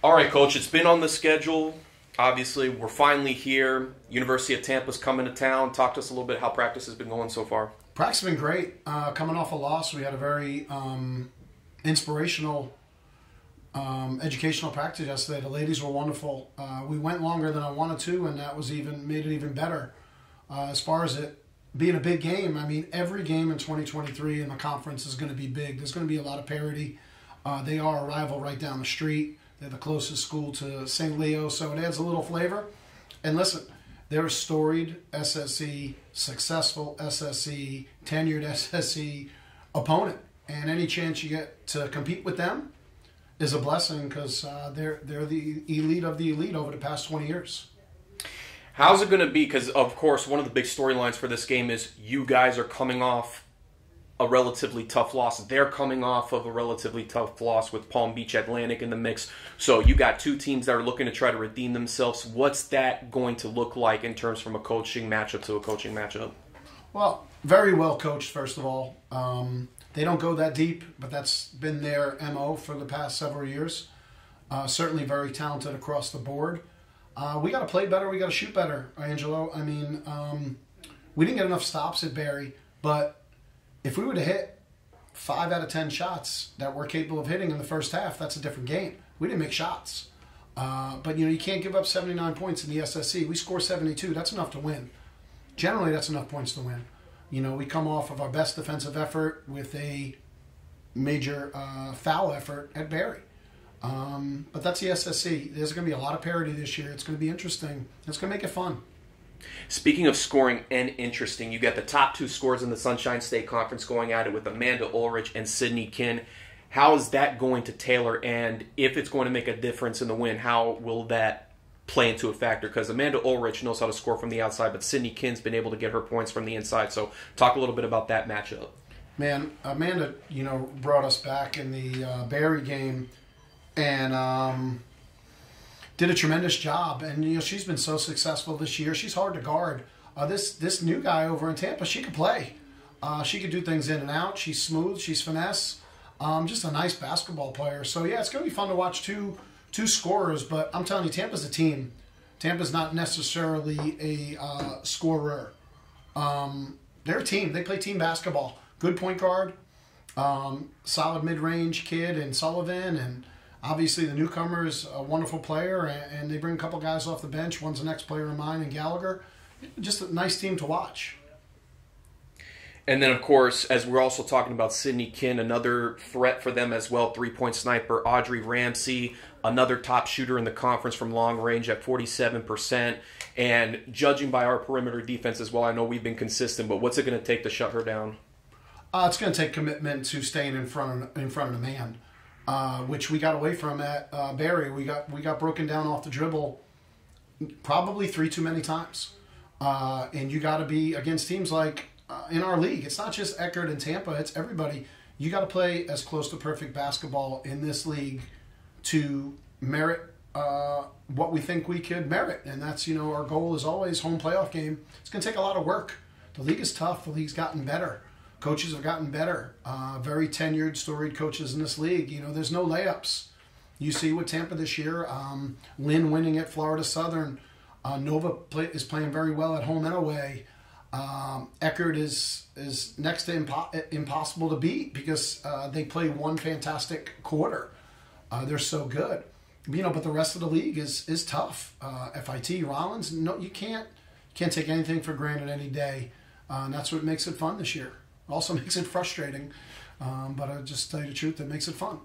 All right, Coach, it's been on the schedule. Obviously, we're finally here. University of Tampa's coming to town. Talk to us a little bit how practice has been going so far. Practice has been great. Coming off a loss, we had a very inspirational, educational practice yesterday. The ladies were wonderful. We went longer than I wanted to, and that was made it even better. As far as it being a big game, I mean, every game in 2023 in the conference is going to be big. There's going to be a lot of parity. They are a rival right down the street. They're the closest school to St. Leo, so it adds a little flavor. And listen, they're a storied SSE, successful SSE, tenured SSE opponent. And any chance you get to compete with them is a blessing because they're the elite of the elite over the past 20 years. How's it going to be? Because, of course, one of the big storylines for this game is you guys are coming off a relatively tough loss. They're coming off of a relatively tough loss with Palm Beach Atlantic in the mix. So you got two teams that are looking to try to redeem themselves. What's that going to look like in terms from a coaching matchup to a coaching matchup? Well, very well coached, first of all. They don't go that deep, but that's been their MO for the past several years. Certainly very talented across the board. We got to play better. We got to shoot better, Angelo. I mean, we didn't get enough stops at Barry, but if we were to hit 5 out of 10 shots that we're capable of hitting in the first half, that's a different game. We didn't make shots. But, you can't give up 79 points in the SSC. We score 72. That's enough to win. Generally, that's enough points to win. We come off of our best defensive effort with a major foul effort at Barry. But that's the SSC. There's going to be a lot of parity this year. It's going to be interesting. It's going to make it fun. Speaking of scoring and interesting, you got the top two scorers in the Sunshine State Conference going at it with Amanda Ulrich and Sydney Kinn. How is that going to tailor? And if it's going to make a difference in the win, how will that play into a factor? Because Amanda Ulrich knows how to score from the outside, but Sydney Kinn's been able to get her points from the inside. So talk a little bit about that matchup. Man, Amanda, brought us back in the Barry game and did a tremendous job. And, she's been so successful this year. She's hard to guard. This new guy over in Tampa, she could play. She could do things in and out. She's smooth. She's finesse. Just a nice basketball player. So, yeah, it's going to be fun to watch two scorers. But I'm telling you, Tampa's a team. Tampa's not necessarily a scorer. They're a team. They play team basketball. Good point guard. Solid mid-range kid in Sullivan. And obviously the newcomer is a wonderful player. And they bring a couple guys off the bench. One's the next player of mine in Gallagher. Just a nice team to watch. And then, of course, as we're also talking about Sydney Kinn, another threat for them as well, three-point sniper, Audrey Ramsey, another top shooter in the conference from long range at 47%. And judging by our perimeter defense as well, I know we've been consistent, but what's it going to take to shut her down? It's going to take commitment to staying in front of the man, which we got away from at Barry. We got broken down off the dribble probably 3 too many times. And you got to be against teams like in our league. It's not just Eckerd and Tampa. It's everybody. You got to play as close to perfect basketball in this league to merit what we think we could merit. And that's, our goal is always home playoff game. It's going to take a lot of work. The league is tough. The league's gotten better. Coaches have gotten better. Very tenured, storied coaches in this league. There's no layups. You see with Tampa this year, Lynn winning at Florida Southern. Nova is playing very well at home and away. Eckerd is next to impossible to beat because they play one fantastic quarter. They're so good. But the rest of the league is tough. FIT, Rollins, no, you can't take anything for granted any day. And that's what makes it fun this year. Also makes it frustrating, but I'll just tell you the truth, that makes it fun.